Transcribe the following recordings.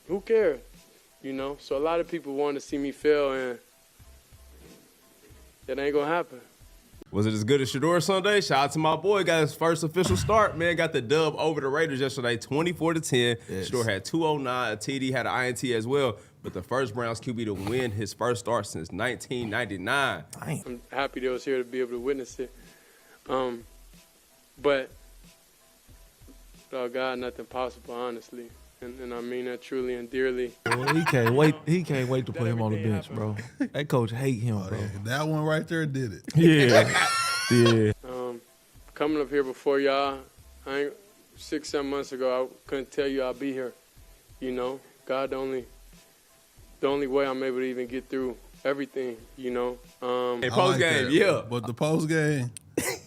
who cares? You know, so a lot of people want to see me fail, and that ain't gonna happen. Was it as good as Shedeur Sunday? Shout out to my boy, got his first official start, man. Got the dub over the Raiders yesterday, 24-10. Yes. Shedeur had 209, a TD, had an INT as well. But the first Browns QB to win his first start since 1999. I'm happy they was here to be able to witness it. But, God, nothing possible, honestly. And I mean that truly and dearly. Well, he can't wait. He can't wait to put him on the bench, bro. That coach hate him, bro. That one right there did it. Yeah, yeah. Coming up here before y'all, 6-7 months ago, I couldn't tell you I'll be here. You know, God, the only way I'm able to even get through everything. You know. Hey, post game, yeah. But the post game.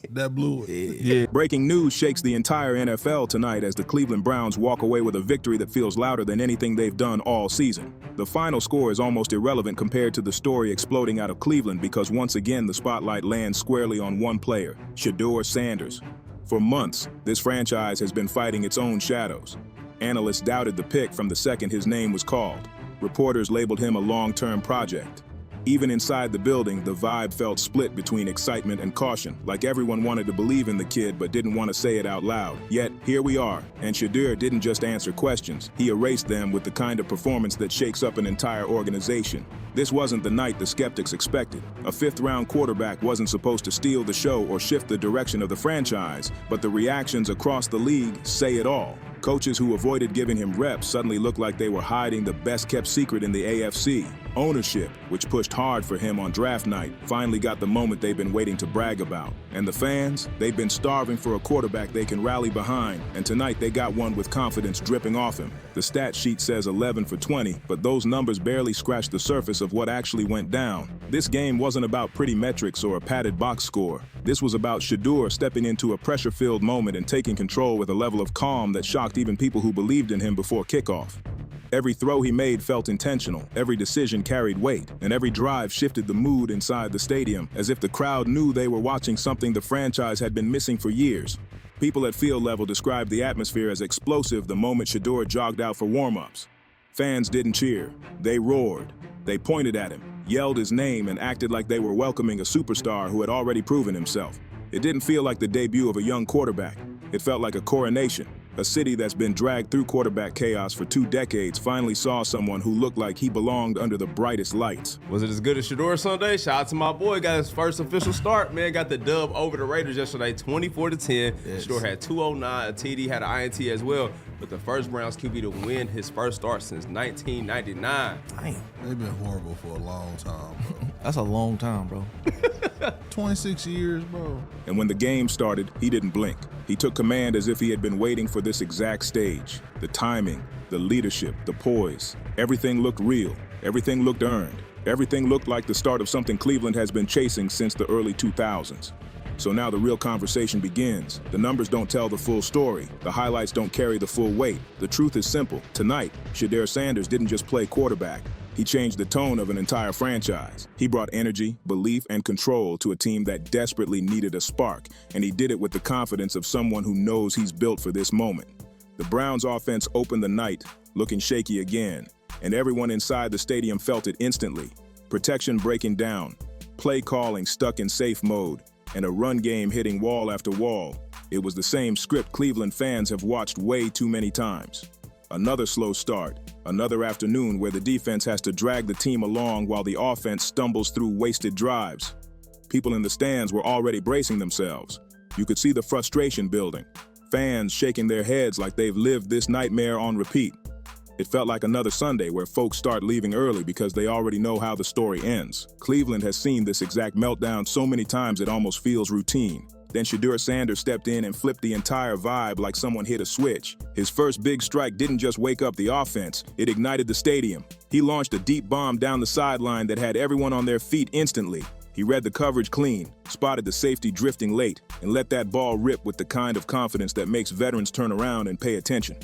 That blew it. Yeah. Breaking news shakes the entire NFL tonight as the Cleveland Browns walk away with a victory that feels louder than anything they've done all season. The final score is almost irrelevant compared to the story exploding out of Cleveland because once again the spotlight lands squarely on one player, Shedeur Sanders. For months, this franchise has been fighting its own shadows. Analysts doubted the pick from the second his name was called. Reporters labeled him a long-term project. Even inside the building, the vibe felt split between excitement and caution, like everyone wanted to believe in the kid but didn't want to say it out loud. Yet, here we are, and Shedeur didn't just answer questions, he erased them with the kind of performance that shakes up an entire organization. This wasn't the night the skeptics expected. A fifth-round quarterback wasn't supposed to steal the show or shift the direction of the franchise, but the reactions across the league say it all. Coaches who avoided giving him reps suddenly looked like they were hiding the best-kept secret in the AFC. Ownership, which pushed hard for him on draft night, finally got the moment they've been waiting to brag about. And the fans, they've been starving for a quarterback they can rally behind, and tonight they got one with confidence dripping off him. The stat sheet says 11 for 20, but those numbers barely scratch the surface of what actually went down. This game wasn't about pretty metrics or a padded box score. This was about Shedeur stepping into a pressure-filled moment and taking control with a level of calm that shocked even people who believed in him before kickoff. Every throw he made felt intentional, every decision carried weight, and every drive shifted the mood inside the stadium, as if the crowd knew they were watching something the franchise had been missing for years. People at field level described the atmosphere as explosive the moment Shedeur jogged out for warm-ups. Fans didn't cheer, they roared. They pointed at him, yelled his name, and acted like they were welcoming a superstar who had already proven himself. It didn't feel like the debut of a young quarterback. It felt like a coronation. A city that's been dragged through quarterback chaos for 2 decades finally saw someone who looked like he belonged under the brightest lights. Was it as good as Shedeur Sunday? Shout out to my boy, got his first official start, man. Got the dub over the Raiders yesterday, 24-10. Yes. Shedeur had 209, a TD, had an INT as well. But the first Browns QB to win his first start since 1999. Damn. They've been horrible for a long time, bro. That's a long time, bro. 26 years, bro. And when the game started, he didn't blink. He took command as if he had been waiting for this exact stage. The timing, the leadership, the poise. Everything looked real. Everything looked earned. Everything looked like the start of something Cleveland has been chasing since the early 2000s. So now the real conversation begins. The numbers don't tell the full story. The highlights don't carry the full weight. The truth is simple. Tonight, Shedeur Sanders didn't just play quarterback. He changed the tone of an entire franchise. He brought energy, belief, and control to a team that desperately needed a spark, and he did it with the confidence of someone who knows he's built for this moment. The Browns' offense opened the night, looking shaky again, and everyone inside the stadium felt it instantly. Protection breaking down, play calling stuck in safe mode, and a run game hitting wall after wall. It was the same script Cleveland fans have watched way too many times. Another slow start, another afternoon where the defense has to drag the team along while the offense stumbles through wasted drives. People in the stands were already bracing themselves. You could see the frustration building, fans shaking their heads like they've lived this nightmare on repeat. It felt like another Sunday where folks start leaving early because they already know how the story ends. Cleveland has seen this exact meltdown so many times it almost feels routine. Then Shedeur Sanders stepped in and flipped the entire vibe like someone hit a switch. His first big strike didn't just wake up the offense, it ignited the stadium. He launched a deep bomb down the sideline that had everyone on their feet instantly. He read the coverage clean, spotted the safety drifting late, and let that ball rip with the kind of confidence that makes veterans turn around and pay attention.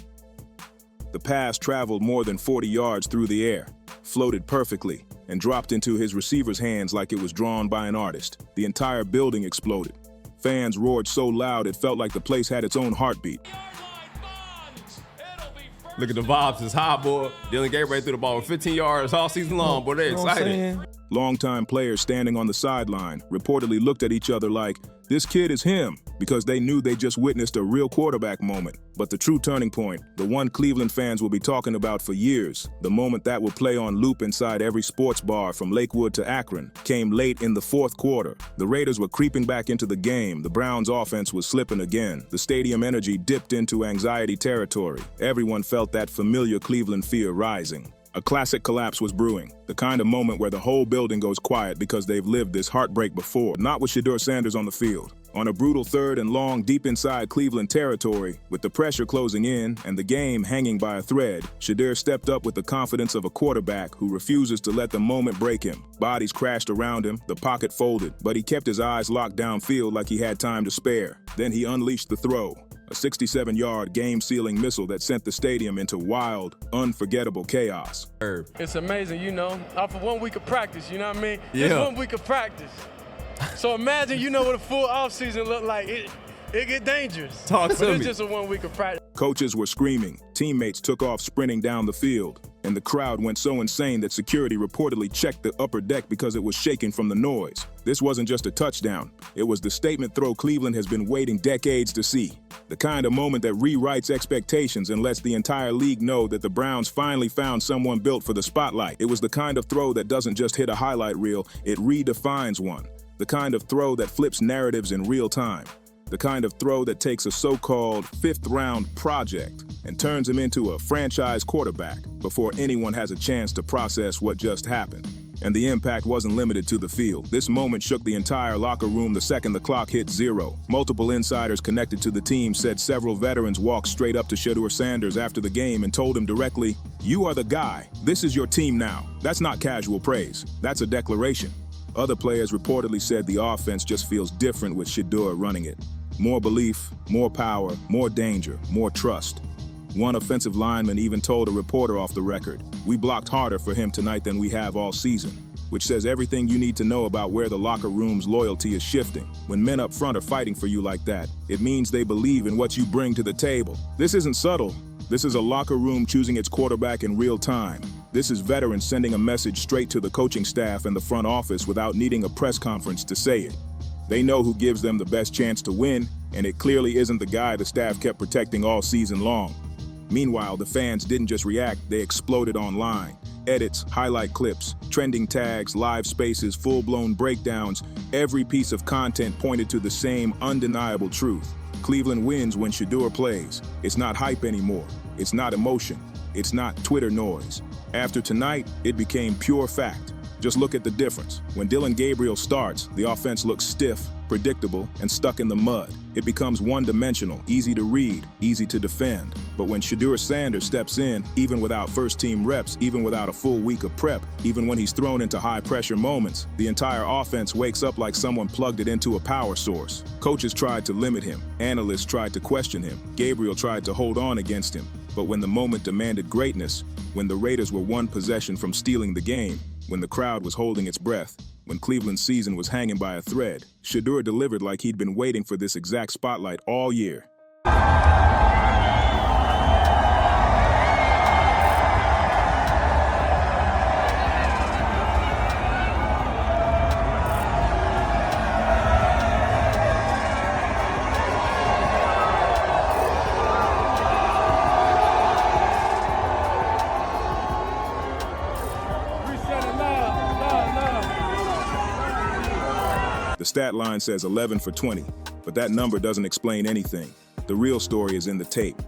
The pass traveled more than 40 yards through the air, floated perfectly, and dropped into his receiver's hands like it was drawn by an artist. The entire building exploded. Fans roared so loud it felt like the place had its own heartbeat. Look at the vibes. It's high, boy. Dylan Gabriel threw the ball with 15 yards all season long, boy. They're excited. Longtime players standing on the sideline reportedly looked at each other like, this kid is him, because they knew they just witnessed a real quarterback moment. But the true turning point, the one Cleveland fans will be talking about for years, the moment that will play on loop inside every sports bar from Lakewood to Akron, came late in the fourth quarter. The Raiders were creeping back into the game. The Browns' offense was slipping again. The stadium energy dipped into anxiety territory. Everyone felt that familiar Cleveland fear rising. A classic collapse was brewing, the kind of moment where the whole building goes quiet because they've lived this heartbreak before, not with Shedeur Sanders on the field. On a brutal 3rd and long deep inside Cleveland territory, with the pressure closing in and the game hanging by a thread, Shedeur stepped up with the confidence of a quarterback who refuses to let the moment break him. Bodies crashed around him, the pocket folded, but he kept his eyes locked downfield like he had time to spare. Then he unleashed the throw. A 67-yard game-sealing missile that sent the stadium into wild, unforgettable chaos. It's amazing, you know, off of 1 week of practice, you know what I mean? Yeah. It's 1 week of practice. So imagine, you know, what a full offseason look like. It get dangerous. Talk to but it's me. just a 1 week of practice. Coaches were screaming, teammates took off sprinting down the field, and the crowd went so insane that security reportedly checked the upper deck because it was shaking from the noise. This wasn't just a touchdown. It was the statement throw Cleveland has been waiting decades to see. The kind of moment that rewrites expectations and lets the entire league know that the Browns finally found someone built for the spotlight. It was the kind of throw that doesn't just hit a highlight reel, it redefines one. The kind of throw that flips narratives in real time. The kind of throw that takes a so-called fifth-round project and turns him into a franchise quarterback before anyone has a chance to process what just happened. And the impact wasn't limited to the field. This moment shook the entire locker room the second the clock hit 0. Multiple insiders connected to the team said several veterans walked straight up to Shedeur Sanders after the game and told him directly, "You are the guy. This is your team now." That's not casual praise. That's a declaration. Other players reportedly said the offense just feels different with Shedeur running it. More belief, more power, more danger, more trust. One offensive lineman even told a reporter off the record, "We blocked harder for him tonight than we have all season," which says everything you need to know about where the locker room's loyalty is shifting. When men up front are fighting for you like that, it means they believe in what you bring to the table. This isn't subtle. This is a locker room choosing its quarterback in real time. This is veterans sending a message straight to the coaching staff and the front office without needing a press conference to say it. They know who gives them the best chance to win, and it clearly isn't the guy the staff kept protecting all season long. Meanwhile, the fans didn't just react, they exploded online. Edits, highlight clips, trending tags, live spaces, full-blown breakdowns, every piece of content pointed to the same undeniable truth. Cleveland wins when Shedeur plays. It's not hype anymore. It's not emotion. It's not Twitter noise. After tonight, it became pure fact. Just look at the difference. When Dylan Gabriel starts, the offense looks stiff, predictable, and stuck in the mud. It becomes one-dimensional, easy to read, easy to defend. But when Shedeur Sanders steps in, even without first-team reps, even without a full week of prep, even when he's thrown into high-pressure moments, the entire offense wakes up like someone plugged it into a power source. Coaches tried to limit him. Analysts tried to question him. Gabriel tried to hold on against him. But when the moment demanded greatness, when the Raiders were one possession from stealing the game, when the crowd was holding its breath, when Cleveland's season was hanging by a thread, Shedeur delivered like he'd been waiting for this exact spotlight all year. The stat line says 11 for 20, but that number doesn't explain anything. The real story is in the tape.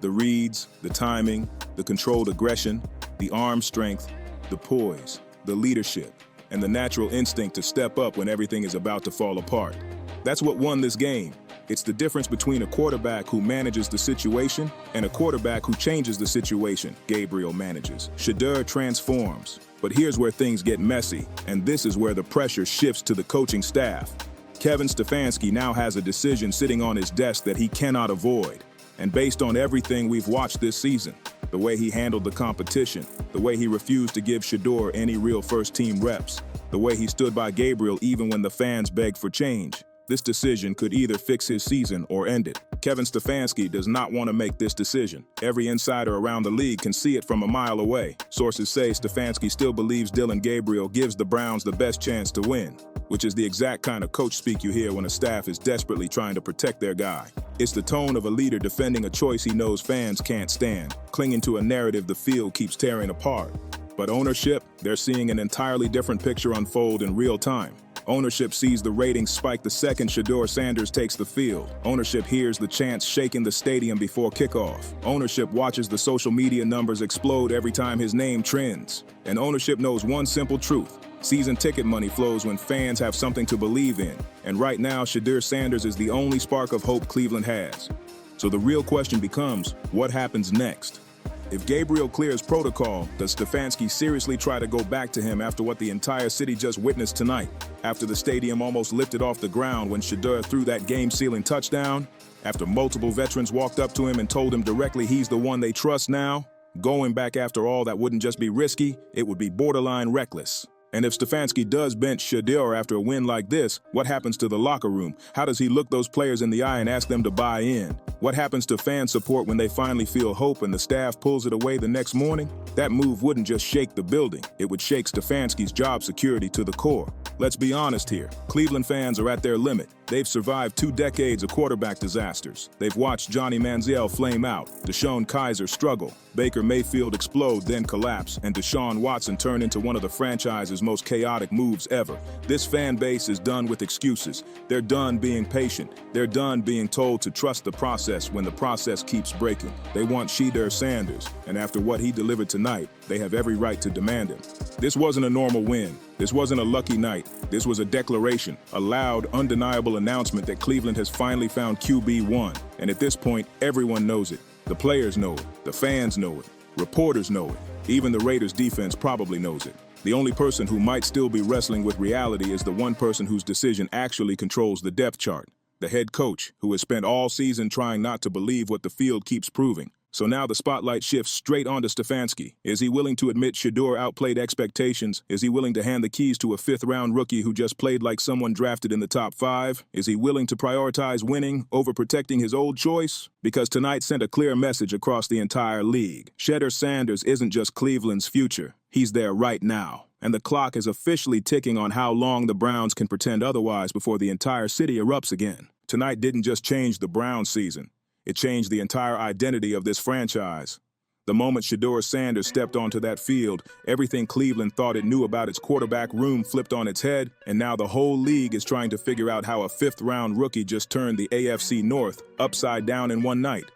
The reads, the timing, the controlled aggression, the arm strength, the poise, the leadership, and the natural instinct to step up when everything is about to fall apart. That's what won this game. It's the difference between a quarterback who manages the situation and a quarterback who changes the situation. Gabriel manages. Shedeur transforms. But here's where things get messy, and this is where the pressure shifts to the coaching staff. Kevin Stefanski now has a decision sitting on his desk that he cannot avoid. And based on everything we've watched this season, the way he handled the competition, the way he refused to give Shedeur any real first-team reps, the way he stood by Gabriel even when the fans begged for change, This decision could either fix his season or end it. Kevin Stefanski does not want to make this decision. Every insider around the league can see it from a mile away. Sources say Stefanski still believes Dillon Gabriel gives the Browns the best chance to win, which is the exact kind of coach speak you hear when a staff is desperately trying to protect their guy. It's the tone of a leader defending a choice he knows fans can't stand, clinging to a narrative the field keeps tearing apart. But ownership, they're seeing an entirely different picture unfold in real time. Ownership sees the ratings spike the second Shedeur Sanders takes the field. Ownership hears the chants shaking the stadium before kickoff. Ownership watches the social media numbers explode every time his name trends. And ownership knows one simple truth. Season ticket money flows when fans have something to believe in. And right now, Shedeur Sanders is the only spark of hope Cleveland has. So the real question becomes, what happens next? If Gabriel clears protocol, does Stefanski seriously try to go back to him after what the entire city just witnessed tonight? After the stadium almost lifted off the ground when Shedeur threw that game-sealing touchdown? After multiple veterans walked up to him and told him directly he's the one they trust now? Going back after all that wouldn't just be risky, it would be borderline reckless. And if Stefanski does bench Shedeur after a win like this, what happens to the locker room? How does he look those players in the eye and ask them to buy in? What happens to fan support when they finally feel hope and the staff pulls it away the next morning? That move wouldn't just shake the building, it would shake Stefanski's job security to the core. Let's be honest here, Cleveland fans are at their limit. They've survived 2 decades of quarterback disasters. They've watched Johnny Manziel flame out, Deshaun Kaiser struggle, Baker Mayfield explode then collapse, and Deshaun Watson turn into one of the franchise's most chaotic moves ever. This fan base is done with excuses. They're done being patient. They're done being told to trust the process when the process keeps breaking. They want Shedeur Sanders, and after what he delivered tonight, they have every right to demand him. This wasn't a normal win. This wasn't a lucky night. This was a declaration, a loud, undeniable announcement that Cleveland has finally found QB1. And at this point, everyone knows it. The players know it. The fans know it. Reporters know it. Even the Raiders defense probably knows it. The only person who might still be wrestling with reality is the one person whose decision actually controls the depth chart. The head coach, who has spent all season trying not to believe what the field keeps proving. So now the spotlight shifts straight onto Stefanski. Is he willing to admit Shedeur outplayed expectations? Is he willing to hand the keys to a 5th-round rookie who just played like someone drafted in the top 5? Is he willing to prioritize winning over protecting his old choice? Because tonight sent a clear message across the entire league. Shedeur Sanders isn't just Cleveland's future. He's there right now. And the clock is officially ticking on how long the Browns can pretend otherwise before the entire city erupts again. Tonight didn't just change the Browns season. It changed the entire identity of this franchise. The moment Shedeur Sanders stepped onto that field, everything Cleveland thought it knew about its quarterback room flipped on its head, and now the whole league is trying to figure out how a 5th-round rookie just turned the AFC North upside down in one night.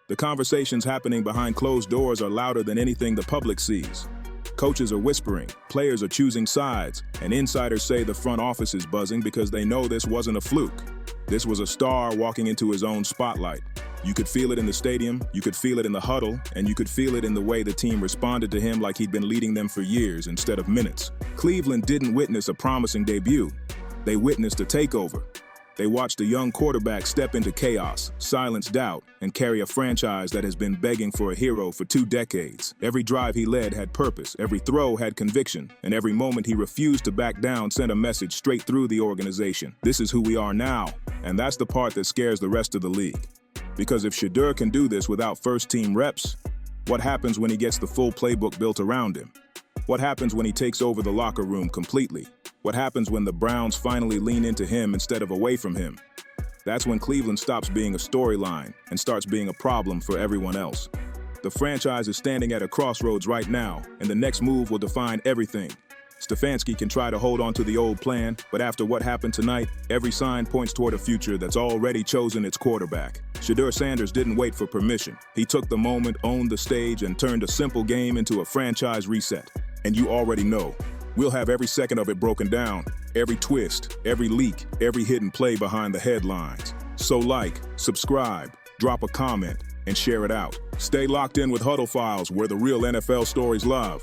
The conversations happening behind closed doors are louder than anything the public sees. Coaches are whispering, players are choosing sides, and insiders say the front office is buzzing because they know this wasn't a fluke. This was a star walking into his own spotlight. You could feel it in the stadium, you could feel it in the huddle, and you could feel it in the way the team responded to him like he'd been leading them for years instead of minutes. Cleveland didn't witness a promising debut. They witnessed a takeover. They watched a young quarterback step into chaos, silence doubt, and carry a franchise that has been begging for a hero for 2 decades. Every drive he led had purpose, every throw had conviction, and every moment he refused to back down sent a message straight through the organization. This is who we are now, and that's the part that scares the rest of the league. Because if Shedeur can do this without first-team reps, what happens when he gets the full playbook built around him? What happens when he takes over the locker room completely? What happens when the Browns finally lean into him instead of away from him? That's when Cleveland stops being a storyline and starts being a problem for everyone else. The franchise is standing at a crossroads right now, and the next move will define everything. Stefanski can try to hold on to the old plan, but after what happened tonight, every sign points toward a future that's already chosen its quarterback. Shedeur Sanders didn't wait for permission. He took the moment, owned the stage, and turned a simple game into a franchise reset. And you already know, we'll have every second of it broken down, every twist, every leak, every hidden play behind the headlines. So like, subscribe, drop a comment, and share it out. Stay locked in with Huddle Files, where the real NFL stories live.